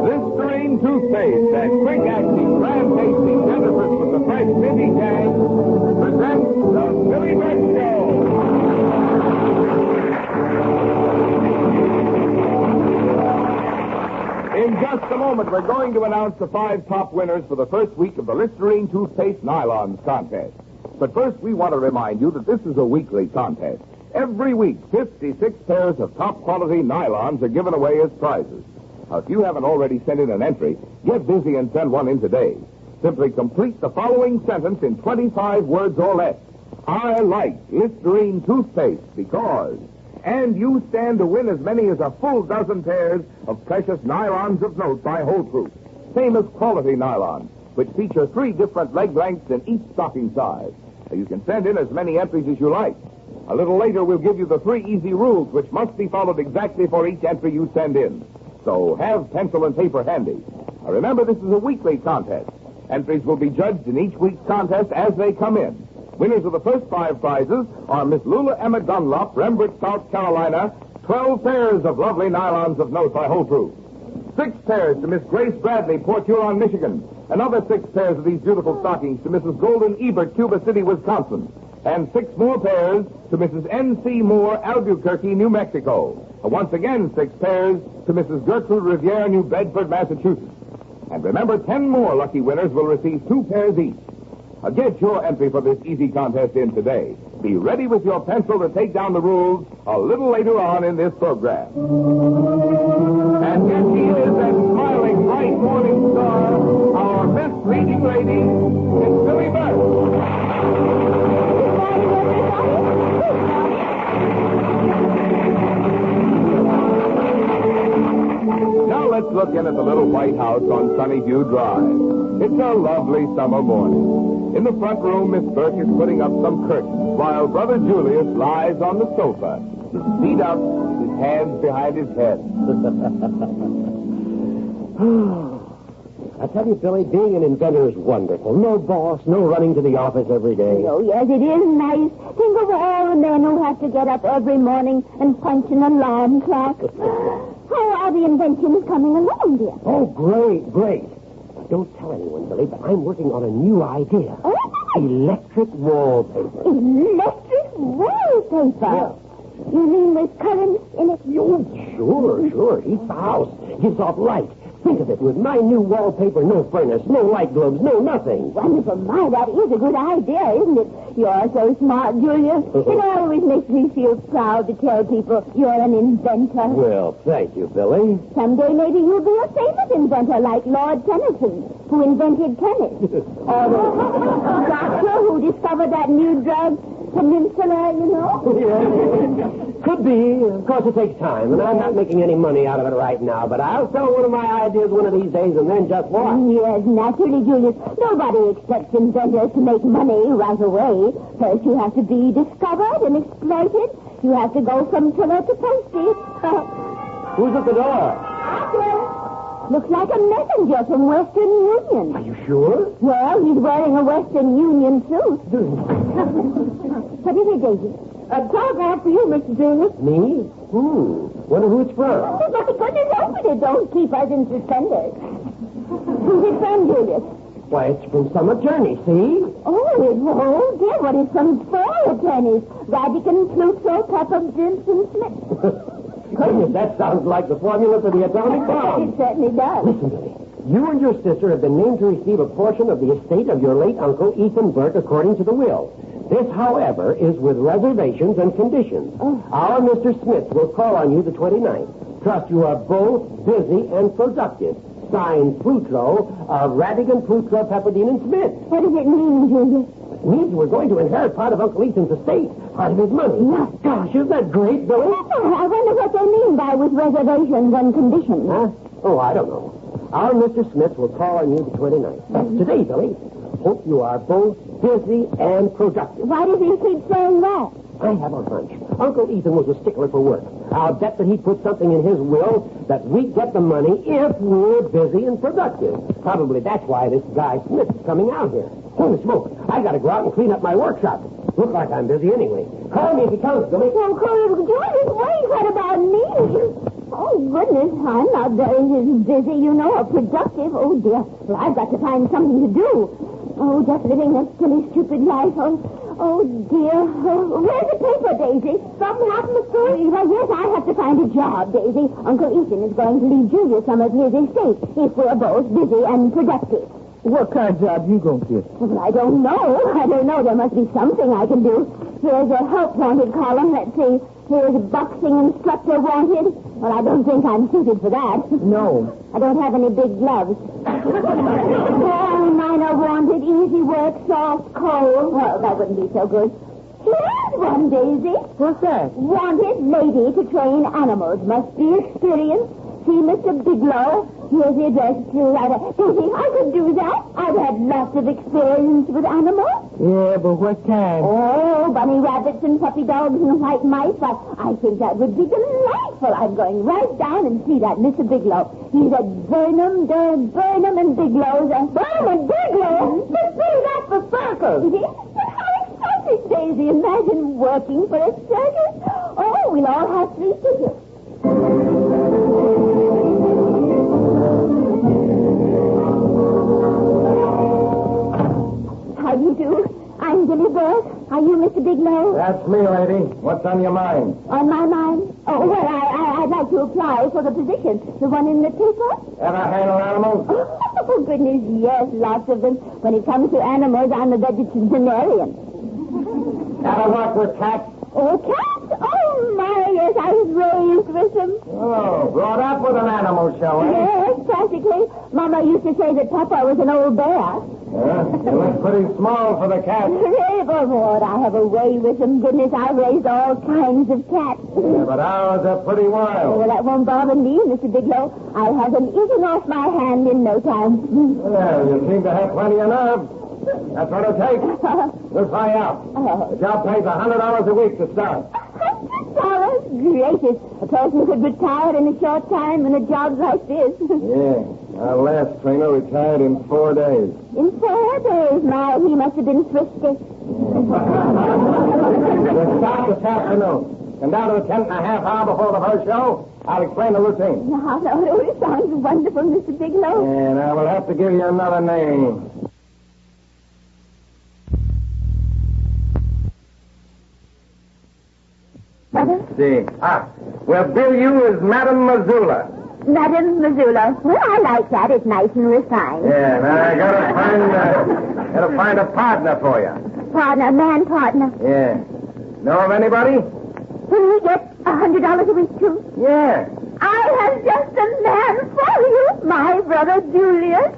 Listerine toothpaste and quick-acting, grand-tasting dentifrice with the fresh minty tang presents the Billy Burt Show. In just a moment, we're going to announce the 5 top winners for the first week of the Listerine Toothpaste Nylons contest. But first, we want to remind you that this is a weekly contest. Every week, 56 pairs of top-quality nylons are given away as prizes. Now, if you haven't already sent in an entry, get busy and send one in today. Simply complete the following sentence in 25 words or less. I like Listerine Toothpaste because... And you stand to win as many as a full dozen pairs of precious nylons of note by Whole Truth. Famous quality nylons, which feature 3 different leg lengths in each stocking size. Now, you can send in as many entries as you like. A little later, we'll give you the 3 easy rules, which must be followed exactly for each entry you send in. So have pencil and paper handy. Now, remember, this is a weekly contest. Entries will be judged in each week's contest as they come in. Winners of the first 5 prizes are Miss Lula Emma Dunlop, Rembrandt, South Carolina, 12 pairs of lovely nylons of note by Whole Truth. 6 pairs to Miss Grace Bradley, Port Huron, Michigan. Another 6 pairs of these beautiful stockings to Mrs. Golden Ebert, Cuba City, Wisconsin. And 6 more pairs to Mrs. N.C. Moore, Albuquerque, New Mexico. Once again, 6 pairs to Mrs. Gertrude Riviere, New Bedford, Massachusetts. And remember, 10 more lucky winners will receive 2 pairs each. Get your entry for this easy contest in today. Be ready with your pencil to take down the rules a little later on in this program. And here she is, that smiling, bright morning star, our Miss Leading Lady, Miss Billy Burt. Now let's look in at the little White House on Sunnyview Drive. It's a lovely summer morning. In the front room, Miss Burke is putting up some curtains, while Brother Julius lies on the sofa, his feet up, his hands behind his head. I tell you, Billy, being an inventor is wonderful. No boss, no running to the office every day. Oh, yes, it is nice. Think of all the men who have to get up every morning and punch an alarm clock. How are the inventions coming along, dear? Oh, great. Don't tell anyone, Billy, but I'm working on a new idea. Oh? Electric wallpaper. Electric wallpaper? Yeah. You mean with currents in it? Oh, sure. Heats the house. Gives off light. Think of it, with my new wallpaper, no furnace, no light globes, no nothing. Wonderful. My, that is a good idea, isn't it? You're so smart, Julius. It always makes me feel proud to tell people you're an inventor. Well, thank you, Billy. Someday maybe you'll be a famous inventor like Lord Tennyson, who invented tennis. Or the doctor who discovered that new drug, Peninsula, you know? Yeah. Could be. Of course, it takes time, and I'm not making any money out of it right now, but I'll sell one of my ideas one of these days, and then just watch. Yes, naturally, Julius. Nobody expects inventors to make money right away. First, you have to be discovered and exploited. You have to go from pillar to post. Who's at the door? Looks like a messenger from Western Union. Are you sure? Well, he's wearing a Western Union suit. What is it, Daisy? A telegram for you, Mr. Julius. Me? Wonder who it's from. Oh, my goodness, open it. Don't keep us in suspenders. Who's it from, Julius? Why, it's from some attorney, see? Oh, dear, what is some 4 attorneys? Radican, Pluto, Pepper, Jensen, Smith. Goodness, that sounds like the formula for the atomic bomb. It certainly does. Listen, Billy. You and your sister have been named to receive a portion of the estate of your late uncle, Ethan Burke, according to the will. This, however, is with reservations and conditions. Our Mr. Smith will call on you the 29th. Trust you are both busy and productive. Signed, Plutro, Radigan, Plutro, Pepperdine, and Smith. What does it mean, Julius? It means we're going to inherit part of Uncle Ethan's estate, part of his money. Gosh, isn't that great, Billy? Oh, I wonder what they mean by with reservations and conditions. Huh? Oh, I don't know. Our Mr. Smith will call on you the 29th. That's today, Billy. Hope you are both busy and productive. Why does he keep saying that? I have a hunch. Uncle Ethan was a stickler for work. I'll bet that he put something in his will that we get the money if we're busy and productive. Probably that's why this guy Smith is coming out here. Holy smoke, I gotta go out and clean up my workshop. Look like I'm busy anyway. Call me if he comes, Billy. Oh, Julius, wait, what about me? Oh, goodness, I'm not very busy, you know, or productive. Oh, dear. Well, I've got to find something to do. Oh, just living a silly, stupid life. Oh, dear. Oh, where's the paper, Daisy? Something happened to school? Well, yes, I have to find a job, Daisy. Uncle Ethan is going to leave Julius some of his estate if we're both busy and productive. What kind of job you gonna get? Well, I don't know. I don't know. There must be something I can do. Here's a help wanted column. Let's see. Here's a boxing instructor wanted. Well, I don't think I'm suited for that. No. I don't have any big gloves. Coal miner wanted. Easy work, soft coal. Well, that wouldn't be so good. Here's one, Daisy. What's that? Wanted lady to train animals. Must be experienced. See Mr. Biglow. Here's the address to Daisy, I could do that. I've had lots of experience with animals. Yeah, but what kind? Oh, bunny rabbits and puppy dogs and white mice. I think that would be delightful. I'm going right down and see that Mr. Biglow. He's at Burnham and Biglow's. Burnham and Biglow's? Just say that for circles. But how exciting, Daisy. Imagine working for a circus. Oh, we'll all have free tickets. How do you do? I'm Billy Burke. Are you Mr. Biglow? That's me, lady. What's on your mind? On my mind? Oh, well, I'd like to apply for the position. The one in the paper? Ever handle animals? Oh, goodness, yes, lots of them. When it comes to animals, I'm a vegetarian. Ever work with cats? Oh, cats? Oh, my, yes, I was raised with them. Oh, brought up with an animal show, eh? Yes, practically. Mama used to say that Papa was an old bear. You look pretty small for the cat. Riverboard, I have a way with them. Goodness, I've raised all kinds of cats. Yeah, but ours are pretty Oh, wild. well, that won't bother me, Mr. Biglow. I'll have them eaten off my hand in no time. Well, you seem to have plenty of nerve. That's what it'll take. We'll try out. The job pays $100 a week to start. $100? Gracious. A person could retire in a short time in a job like this. Yeah. Our last trainer retired in 4 days. In 4 days, my, he must have been thrifty. We'll start this afternoon. Come down to the tent and a half hour before the first show. I'll explain the routine. No, it sounds wonderful, Mr. Biglow. And I will have to give you another name. Mother? See. We'll bill you as Madame Missoula. Madame Missoula. Well, I like that. It's nice and refined. Yeah, now I gotta find a partner for you. Partner, man partner. Yeah. Know of anybody? Will we get $100 a week, too? Yeah. I have just a man for you, my brother Julius.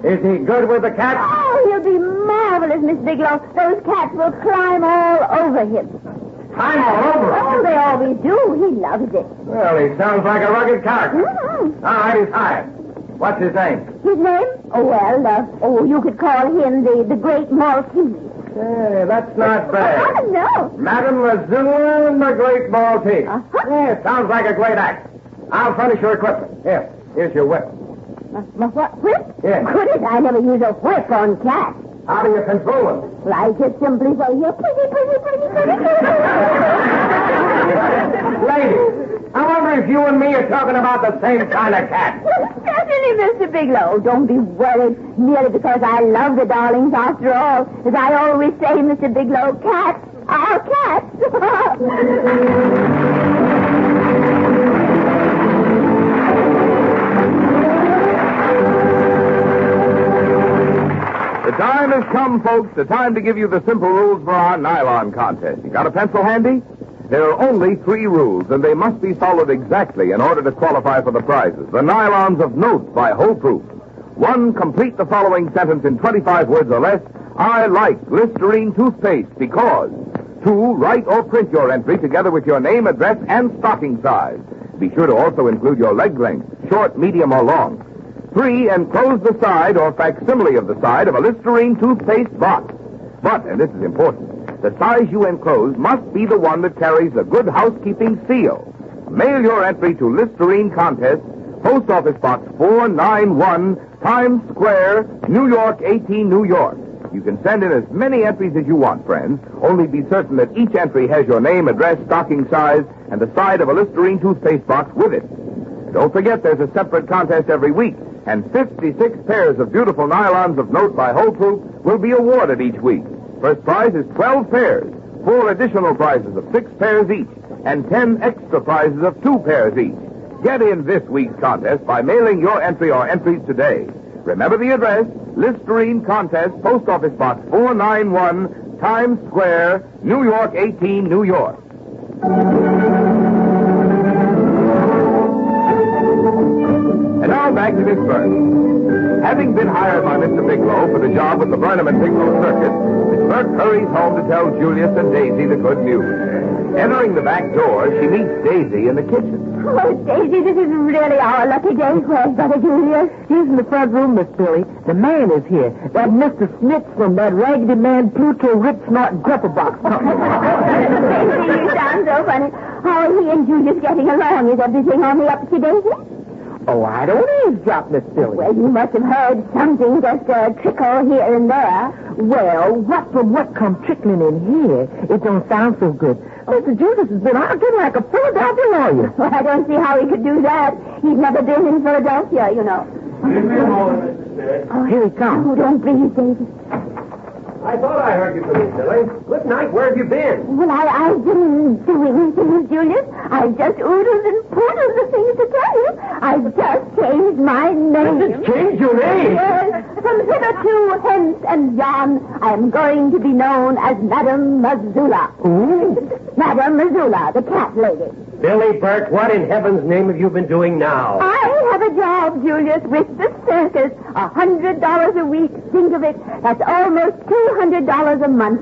Is he good with the cat? Oh, he'll be marvelous, Miss Biglow. Those cats will climb all over him. I'm all over Oh, him. they always do. He loves it. Well, he sounds like a rugged character. Mm-hmm. All right, he's hired. What's his name? His name? Oh, well, you could call him the Great Maltese. Hey, that's not bad. No. Madame Missoula and the Great Maltese. Uh-huh. Yeah, sounds like a great act. I'll furnish your equipment. Here's your whip. My what? Whip? Yeah. Goodness, I never use a whip on cats. How do you control him? Well, I just simply say, here, pretty. Lady, I wonder if you and me are talking about the same kind of cat. Certainly, Mr. Biglow. Don't be worried merely because I love the darlings after all. As I always say, Mr. Biglow, cats are cats. The time has come, folks, the time to give you the simple rules for our nylon contest. You got a pencil handy? There are only 3 rules, and they must be followed exactly in order to qualify for the prizes. The nylons of Notes by Whole Proof. 1, complete the following sentence in 25 words or less. I like Listerine toothpaste because. 2, write or print your entry together with your name, address, and stocking size. Be sure to also include your leg length, short, medium, or long. 3, enclose the side or facsimile of the side of a Listerine toothpaste box. But, and this is important, the size you enclose must be the one that carries the Good Housekeeping seal. Mail your entry to Listerine Contest, Post Office Box 491, Times Square, New York, 18, New York. You can send in as many entries as you want, friends. Only be certain that each entry has your name, address, stocking size, and the side of a Listerine toothpaste box with it. Don't forget there's a separate contest every week, and 56 pairs of beautiful nylons of note by Whole Proof will be awarded each week. First prize is 12 pairs, 4 additional prizes of 6 pairs each, and 10 extra prizes of 2 pairs each. Get in this week's contest by mailing your entry or entries today. Remember the address, Listerine Contest, Post Office Box 491, Times Square, New York, 18, New York. And now back to Miss Burt. Having been hired by Mr. Bigelow for the job with the Burnham and Bigelow Circus, Miss Burt hurries home to tell Julius and Daisy the good news. Entering the back door, she meets Daisy in the kitchen. Oh, Daisy, this is really our lucky day. Where's Brother Julius? He's in the front room, Miss Billy. The man is here. That Mr. Smith from that Raggedy Man Pluto Rip Snort Grupper Box Company. Daisy, you sound so funny. How are he and Julius getting along? Is everything on the up to Daisy? Oh, I don't eavesdrop, Miss Billy. Well, you must have heard something, just a trickle here and there. Well, what from what come trickling in here, it don't sound so good. Mr. Julius has been arguing like a Philadelphia lawyer. Well, I don't see how he could do that. He's never been in Philadelphia, you know. Give me a moment, Mrs. Smith. Oh, here he comes. Oh, don't breathe, Daisy. I thought I heard you from me, Billy. Good night. Where have you been? Well, I've been doing things, Julius. I've just oodled and poodled the things to tell you. I've just changed my name. Change your name? Yes. From hitherto, hence, and yon, I am going to be known as Madame Missoula. Ooh. Madame Missoula, the cat lady. Billy Burt, what in heaven's name have you been doing now? I have a job, Julius, with the circus. $100 a week. Think of it. That's almost $200 a month.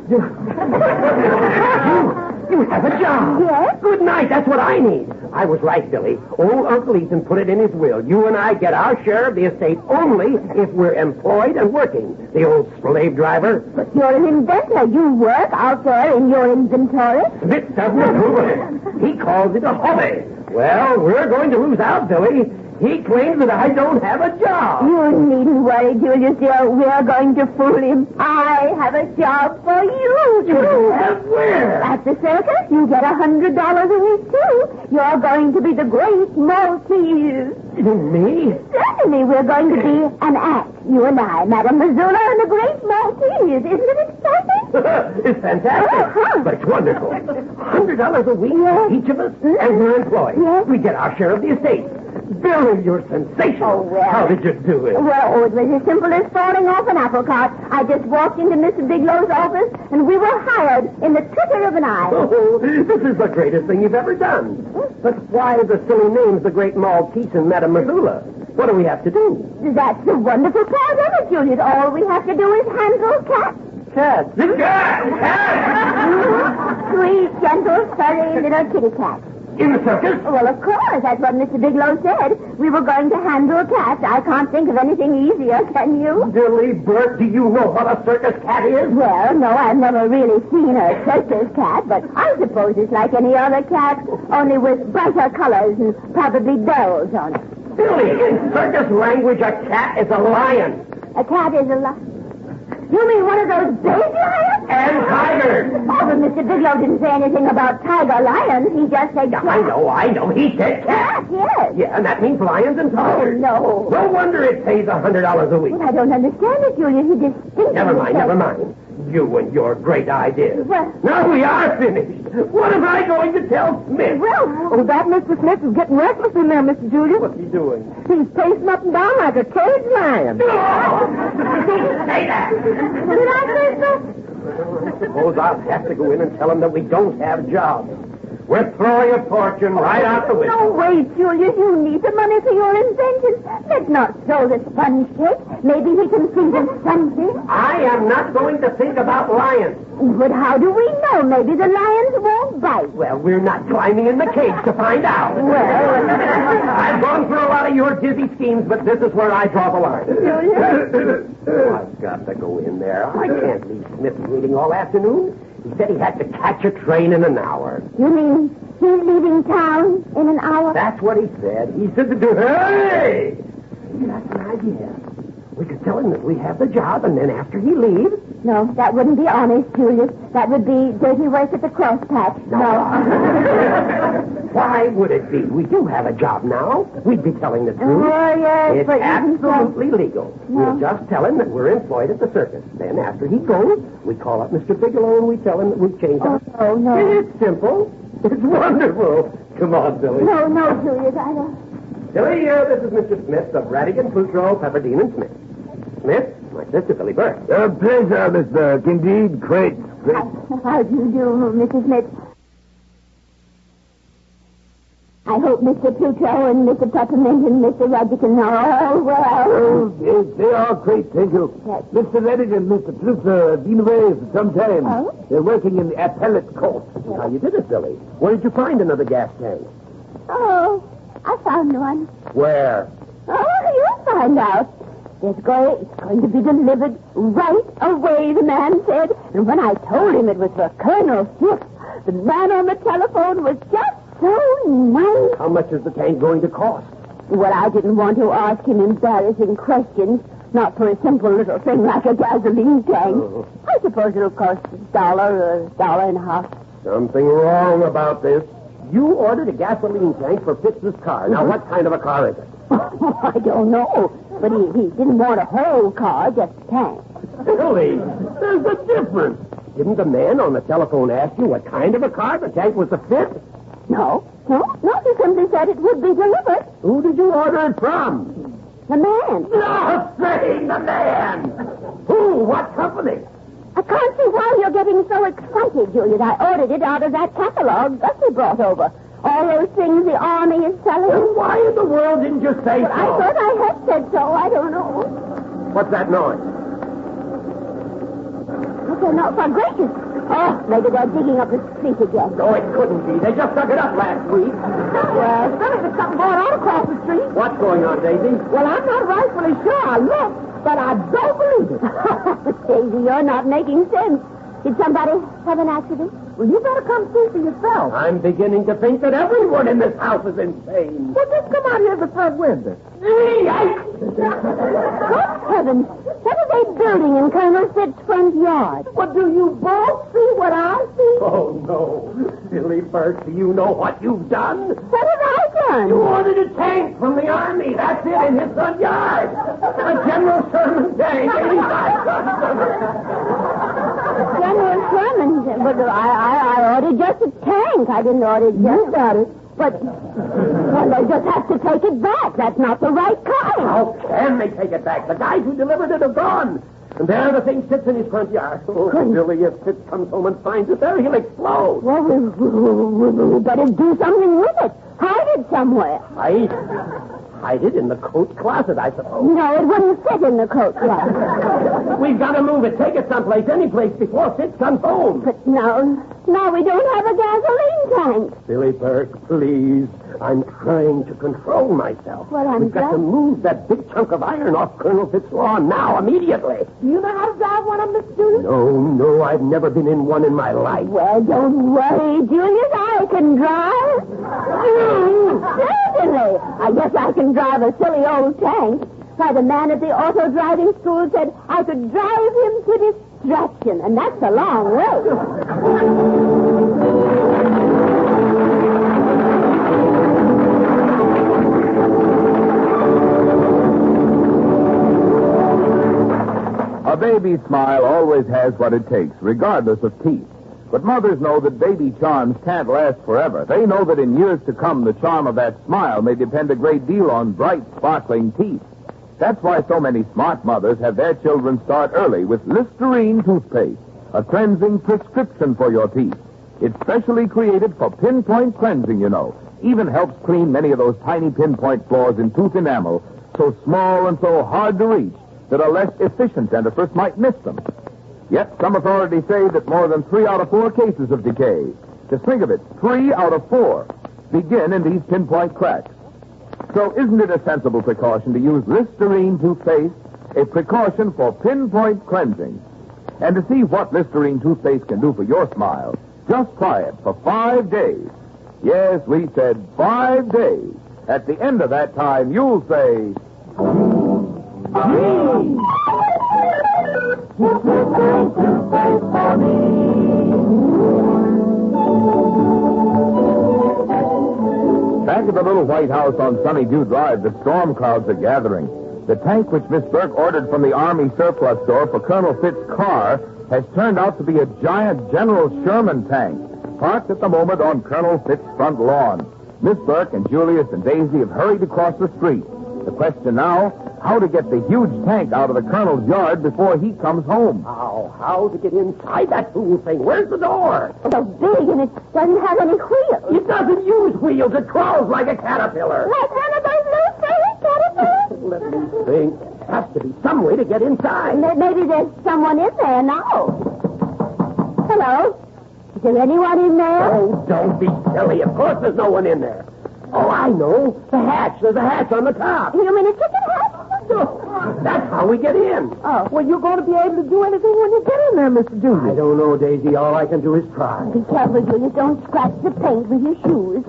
You have a job. Yes? Good night. That's what I need. I was right, Billy. Old Uncle Ethan put it in his will. You and I get our share of the estate only if we're employed and working. The old slave driver. But you're an inventor. You work out there in your inventory. Smith doesn't approve of it. He calls it a hobby. Well, we're going to lose out, Billy. He claims that I don't have a job. You needn't worry, Julius, dear. We're going to fool him. I have a job for you, too. And where? At the circus, you get $100 a week, too. You're going to be the Great Maltese. Me? Certainly, we're going to be an act. You and I, Madame Missoula and the Great Maltese. Isn't it exciting? It's fantastic. Uh-huh. But it's wonderful. $100 a week, Yes. each of us, and we're employed. Yes. We get our share of the estate. Billy, you're sensational. Oh, well. How did you do it? Well, it was as simple as falling off an apple cart. I just walked into Mr. Bigelow's office, and we were hired in the twinkle of an eye. Oh, this is the greatest thing you've ever done. But why the silly names, the Great Maltese and Madame Missoula? What do we have to do? That's the wonderful part of it, Julius. All we have to do is handle cats. Cats. The cat! Sweet, gentle, furry little kitty cats. In the circus? Well, of course. That's what Mr. Bigelow said. We were going to handle cats. I can't think of anything easier, can you? Billy Burt, do you know what a circus cat is? Well, no, I've never really seen a circus cat, but I suppose it's like any other cat, only with brighter colors and probably bells on it. Billy, in circus language, a cat is a lion. A cat is a lion. You mean one of those big lions? And tigers. Oh, but Mr. Bigelow didn't say anything about tiger lions. He just said cat. I know. He said cat. Yes. Yeah, and that means lions and Oh, tigers. no. No wonder it pays $100 a week. Well, I don't understand it, Julius. He distinctly Never mind. said- You and your great ideas. Well- Now we are finished. What am I going to tell Smith? Well, Oh, that Mr. Smith is getting restless in there, Mr. Julius. What's he doing? He's pacing up and down like a caged lion. No! Don't say that. did I say so? I suppose I'll have to go in and tell him that we don't have jobs. We're throwing a fortune right out the window. No, wait, Julius. You need the money for your inventions. Let's not throw the sponge cake. Maybe he can think of something. I am not going to think about lions. But how do we know? Maybe the lions won't bite. Well, we're not climbing in the cage to find out. Well, I've gone through a lot of your dizzy schemes, but this is where I draw the line. Oh, I've got to go in there. I can't leave Smith waiting all afternoon. He said he had to catch a train in an hour. you mean He's leaving town in an hour. That's what he said. He said to hey! Maybe that's an idea. We could tell him that we have the job, and then after he leaves... No, that wouldn't be honest, Julius. That would be dirty work at the cross patch. No. Why would it be? We do have a job now. We'd be telling the truth. Oh, yes, it's but absolutely legal. No. We'll just tell him that we're employed at the circus. Then after he goes, we call up Mr. Bigelow and we tell him that we've changed our... Oh, no. It's simple. It's wonderful. Come on, Billy. No, Julius, I don't... Billy, this is Mr. Smith of Radigan, Plutro, Pepperdine, and Smith. Smith, my sister, Billy Burke. Pleasure, Miss Burke. Indeed, great. How do you do, Mrs. Smith? I hope Mr. Plutro and Mr. Peppermint and Mr. Radigan are all well. Oh, yes, they are great, thank you. Yes. Mr. Redigan and Mr. Plutzer have been away for some time. Oh? They're working in the appellate court. How you did it, Billy? Where did you find another gas tank? Oh, I found one. Where? Oh, you'll find out. It's going to be delivered right away, the man said. And when I told him it was for Colonel Smith, the man on the telephone was just so nice. How much is the tank going to cost? Well, I didn't want to ask him embarrassing questions, not for a simple little thing like a gasoline tank. Oh. I suppose it'll cost $1 or $1.50. Something wrong about this. You ordered a gasoline tank for Fitz's car. Now, what kind of a car is it? I don't know, but he didn't want a whole car, just a tank. Billy, there's a difference. Didn't the man on the telephone ask you what kind of a car the tank was to fit? No, he simply said it would be delivered. Who did you order it from? The man. No, saying the man. Who? What company? I can't see why you're getting so excited, Julius. I ordered it out of that catalog Gussie brought over. All those things the Army is selling. Then why in the world didn't you say so? I thought I had said so. I don't know. What's that noise? Okay, no, for gracious. Oh, maybe they're digging up the street again. No, it couldn't be. They just dug it up last week. Yes, there's something going on across the street. What's going on, Daisy? Well, I'm not rightfully sure. I looked, but I don't believe it. Daisy, you're not making sense. Did somebody have an accident? Well, you better come see for yourself. I'm beginning to think that everyone in this house is insane. Well, just come out here to the front window. Good heavens. What are they building in Colonel Fitz's front yard? Well, do you both see what I see? Oh, no. Billy Burke, do you know what you've done? What have I done? You ordered a tank from the Army. That's it, in his front yard. A General Sherman tank, 85 tons. General Sherman said, but I ordered just a tank. I didn't order just... You got it. But, well, they just have to take it back. That's not the right kind. How can they take it back? The guys who delivered it are gone. And there the thing sits in his front yard. Oh, Billy, if Fitz comes home and finds it there, he'll explode. Well, we better do something with it. Hide it somewhere. Hide it in the coat closet, I suppose. No, it wouldn't fit in the coat closet. We've got to move it. Take it someplace, any place, before Fitz comes home. But now we don't have a gasoline tank. Billy Burke, please. I'm trying to control myself. Well, I'm We've got to glad- move that big chunk of iron off Colonel Fitz's lawn now, immediately. You know how to drive one of them, Mr. Julius? No, I've never been in one in my life. Well, don't worry, Julius. I can drive. Certainly. I guess I can drive a silly old tank. Why, the man at the auto driving school said I could drive him to distraction, and that's a long way. A baby's smile always has what it takes, regardless of teeth. But mothers know that baby charms can't last forever. They know that in years to come, the charm of that smile may depend a great deal on bright, sparkling teeth. That's why so many smart mothers have their children start early with Listerine toothpaste, a cleansing prescription for your teeth. It's specially created for pinpoint cleansing, you know. Even helps clean many of those tiny pinpoint flaws in tooth enamel, so small and so hard to reach that a less efficient dentist might miss them. Yet some authorities say that more than 3 out of 4 cases of decay, just think of it, 3 out of 4, begin in these pinpoint cracks. So isn't it a sensible precaution to use Listerine toothpaste, a precaution for pinpoint cleansing? And to see what Listerine toothpaste can do for your smile, just try it for 5 days. Yes, we said 5 days. At the end of that time, you'll say... Back at the little White House on Sunnydew Drive, the storm clouds are gathering. The tank which Miss Burke ordered from the Army surplus store for Colonel Fitz's car has turned out to be a giant General Sherman tank, parked at the moment on Colonel Fitz's front lawn. Miss Burke and Julius and Daisy have hurried across the street. The question now, how to get the huge tank out of the Colonel's yard before he comes home. How to get inside that fool thing? Where's the door? It's so big and it doesn't have any wheels. It doesn't use wheels. It crawls like a caterpillar. Like one of those little fairy caterpillars? Let me think. There has to be some way to get inside. Maybe there's someone in there now. Hello? Is there anyone in there? Oh, don't be silly. Of course there's no one in there. Oh, I know. The hatch. There's a hatch on the top. You mean a chicken hatch? That's how we get in. Oh, well, you're going to be able to do anything when you get in there, Mr. I Julius. don't know, Daisy. All I can do is try. Be careful, Julius. Don't scratch the paint with your shoes.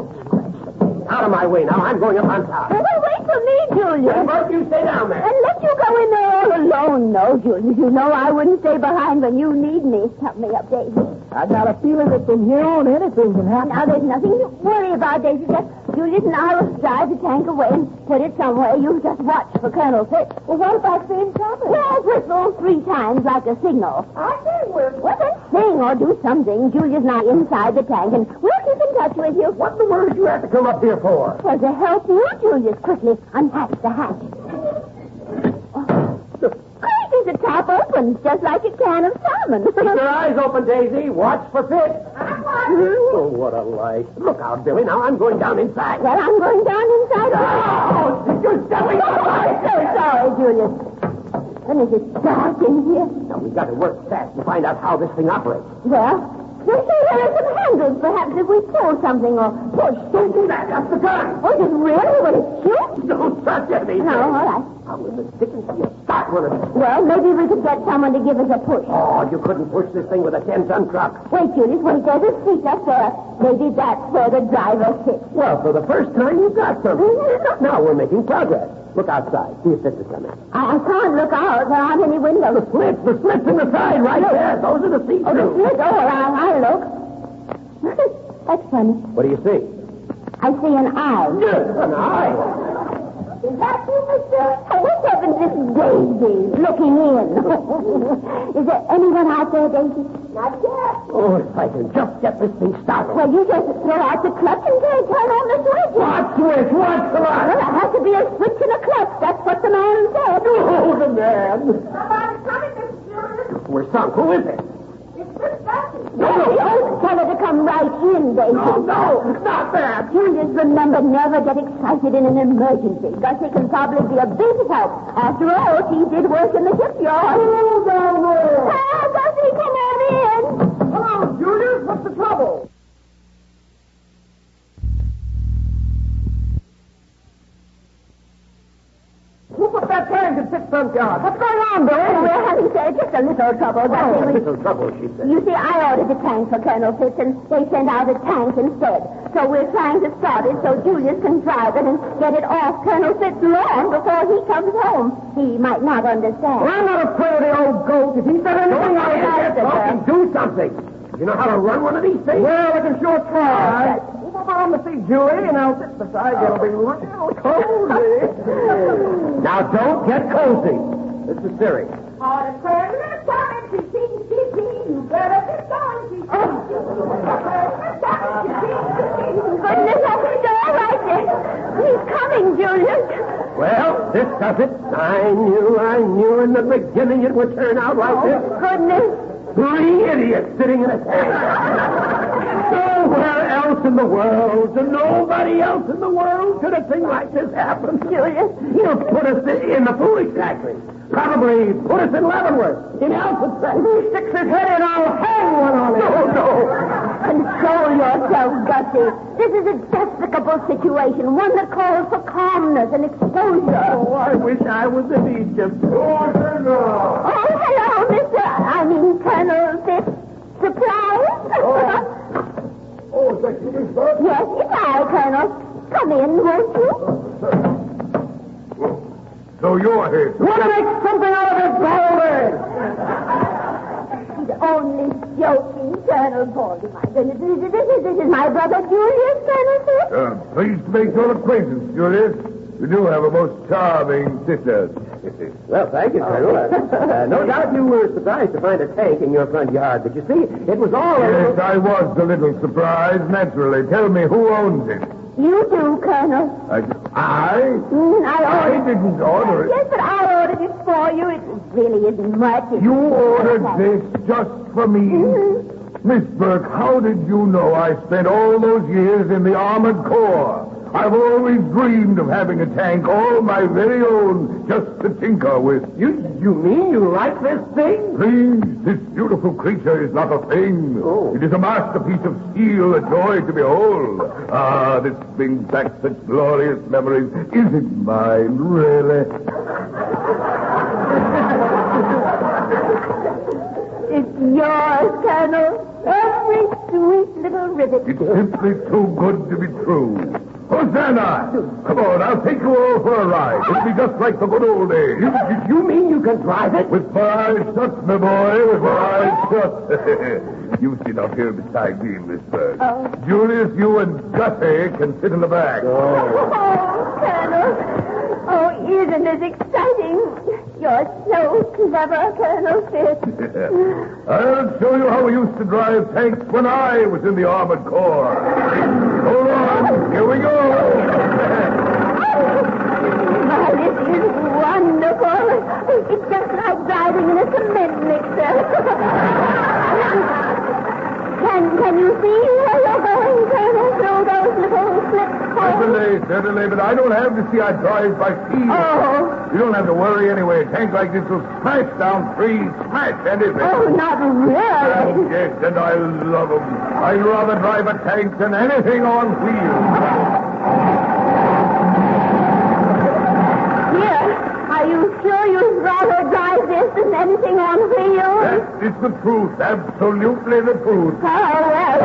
Out of my way now. I'm going up on top. Well, wait for me, Julius. Both you stay down there. And let you go in there all alone. No, Julius. You know I wouldn't stay behind when you need me. Help me up, Daisy. I got a feeling that from here on anything can happen. Now, there's nothing to worry about, Daisy. Just Julius and I will drive the tank away and put it somewhere. You just watch for Colonel Fitz. Well, what about seeing something? Well, whistle 3 times like a signal. I say we're... Well, then sing or do something. Julius and I inside the tank, and we'll keep in touch with you. What in the world did you have to come up here for? Well, to help you, Julius. Quickly, unhatch the hatch. Crazy, the top opens just like a can of salmon. Keep your eyes open, Daisy. Watch for Fitz. Oh, what a light. Look out, Billy. Now I'm going down inside. Well, I'm going down inside. Oh, you're stepping Oh, I'm so sorry, Julius. Goodness, it's dark in here. Now, we've got to work fast to find out how this thing operates. Well, you see, there are some handles. Perhaps if we pull something or push. Don't do that. That's the gun. Oh, does it really? Will it shoot? Don't touch anything. No, all right. How in the dickens do you start one of these? Well, maybe we could get someone to give us a push. Oh, you couldn't push this thing with a 10-ton truck. Wait, Julius, wait. There's a seat up there. Maybe that's where the driver sits. Well, for the first time, you got something. Now we're making progress. Look outside. See if this is coming. I can't look out. There aren't any windows. The slits in the side right there. Those are the seats. Oh, the slit. Oh, I'll look. That's funny. What do you see? I see an eye. An eye. Is that you, mister? What happened to Daisy looking in? Is there anyone out there, Daisy? Not yet. Oh, if I can just get this thing started. Well, you just throw out the clutch and turn on the switch. What switch? What clutch? Well, there has to be a switch and a clutch. That's what the man said. Oh, the man. Somebody's coming, Mr. Julius. We're sunk. Who is it? It's Miss Bessie. Tell her to come right in, Daisy. No, not that. Julius, remember, never get excited in an emergency. Gussie can probably be a big help. After all, she did work in the shipyard. Oh, down there. Ah, Gussie, come on in. Hello, Julius. What's the trouble? Who put that tank in Fitz's front yard? What's going on, Billy? We're having just a little trouble, Gussie. Oh, little trouble, she said. You see, I ordered a tank for Colonel Fitz, and they sent out a tank instead. So we're trying to start it so Julius can drive it and get it off Colonel Fitz's lawn before he comes home. He might not understand. Well, I'm not afraid of the old goat. If he said anything, I'll have to do something. You know how to run one of these things? Well, I can sure try. Come on to see Julie, and I'll sit beside you. It'll be real cozy. Now, don't get cozy. This is serious. On a permanent time, you better be going, Goodness, that's all right then. He's coming, Julius. Well, this does it. I knew in the beginning it would turn out like this. Goodness. 3 idiots sitting in a tank. Nowhere else in the world, to nobody else in the world could a thing like this happen. Julius. You put us in the foolish factory. Probably put us in Leavenworth, in Alfred's factory. He sticks his head in, I'll hang one on him. No. Control yourself, Gussie. This is a despicable situation, one that calls for calmness and exposure. Oh, I wish I was in Egypt. Oh, hello, Colonel Fitz. Surprise? Oh, is that you, Miss Burke? Yes, it's it. Want to make something out of this bowler? He's only joking, Colonel Baldy. My goodness, this is my brother Julius, Colonel Smith. Pleased to make your acquaintance, Julius. You do have a most charming sister. Well, thank you, Colonel. No doubt you were surprised to find a tank in your front yard, but you see, it was all... Yes, I was a little surprised, naturally. Tell me, who owns it? You do, Colonel. I? I ordered didn't order it. Yes, but I ordered it for you. It really isn't much. You ordered this just for me? Mm-hmm. Miss Burke, how did you know I spent all those years in the Armored Corps? I've always dreamed of having a tank all my very own just to tinker with. You mean you like this thing? Please, this beautiful creature is not a thing. Oh. It is a masterpiece of steel, a joy to behold. Ah, this brings back such glorious memories. Is it mine, really? It's yours, Colonel. Every sweet little rivet. It's simply too good to be true. Hosanna! Come on, I'll take you all for a ride. It'll be just like the good old days. You mean you can drive it? With my eyes shut, my boy, with my eyes shut. You sit up here beside me, Miss Burke. Oh. Julius, you and Gussie can sit in the back. Oh, Colonel. Oh, isn't it exciting? You're so clever, Colonel Fitz. I'll show you how we used to drive tanks when I was in the Armored Corps. Hold on. Here we go. Oh, this is wonderful. It's just like driving in a cement mixer. Can you see where you're going, Colonel, through those little slips? Certainly, but I don't have to see. I drive by feel. Oh. You don't have to worry anyway. A tank like this will smash down trees, smash anything. Oh, not really. Yes, and I love them. I'd rather drive a tank than anything on wheels. Here, are you sure you'd rather drive this than anything on wheels? That is the truth, absolutely the truth. Oh, well,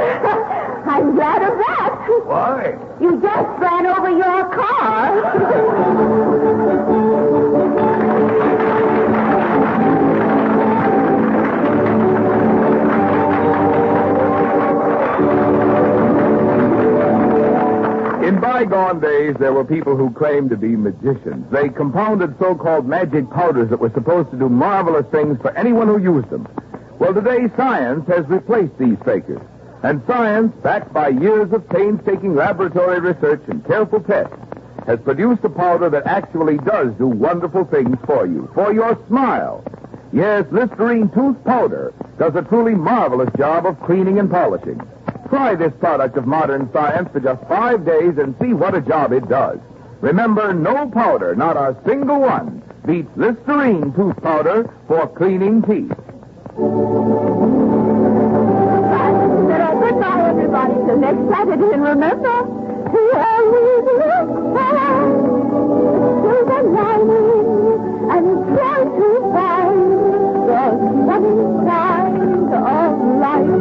I'm glad of that. Why? You just ran over your car. In bygone days, there were people who claimed to be magicians. They compounded so-called magic powders that were supposed to do marvelous things for anyone who used them. Well, today, science has replaced these fakers. And science, backed by years of painstaking laboratory research and careful tests, has produced a powder that actually does do wonderful things for you, for your smile. Yes, Listerine Tooth Powder does a truly marvelous job of cleaning and polishing. Try this product of modern science for just 5 days and see what a job it does. Remember, no powder, not a single one, beats Listerine Tooth Powder for cleaning teeth. Goodbye, everybody, till next Saturday. And remember, to always look back to the lining and try to find the sunny side of life.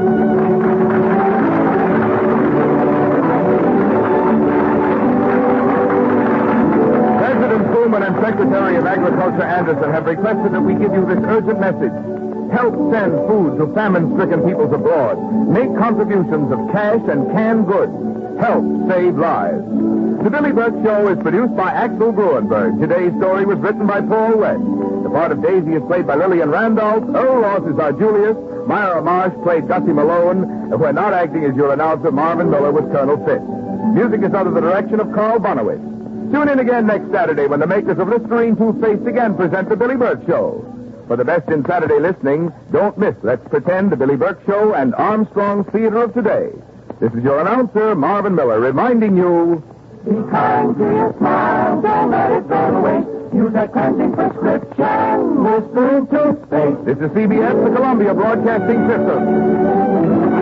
President Truman and Secretary of Agriculture Anderson have requested that we give you this urgent message. Help send food to famine-stricken peoples abroad. Make contributions of cash and canned goods. Help save lives. The Billy Burke Show is produced by Axel Gruenberg. Today's story was written by Paul West. The part of Daisy is played by Lillian Randolph. Earl Ross is our Julius. Myra Marsh played Gussie Malone. And we're not acting as your announcer. Marvin Miller was Colonel Fitz. Music is under the direction of Carl Bonowitz. Tune in again next Saturday when the makers of Listerine toothpaste again present the Billy Burke Show. For the best in Saturday listening, don't miss Let's Pretend, the Billy Burke Show, and Armstrong's Theater of Today. This is your announcer, Marvin Miller, reminding you... Be kind to your smile, don't let it go to waste. Use that cleansing prescription, Listerine toothpaste. This is CBS, the Columbia Broadcasting System.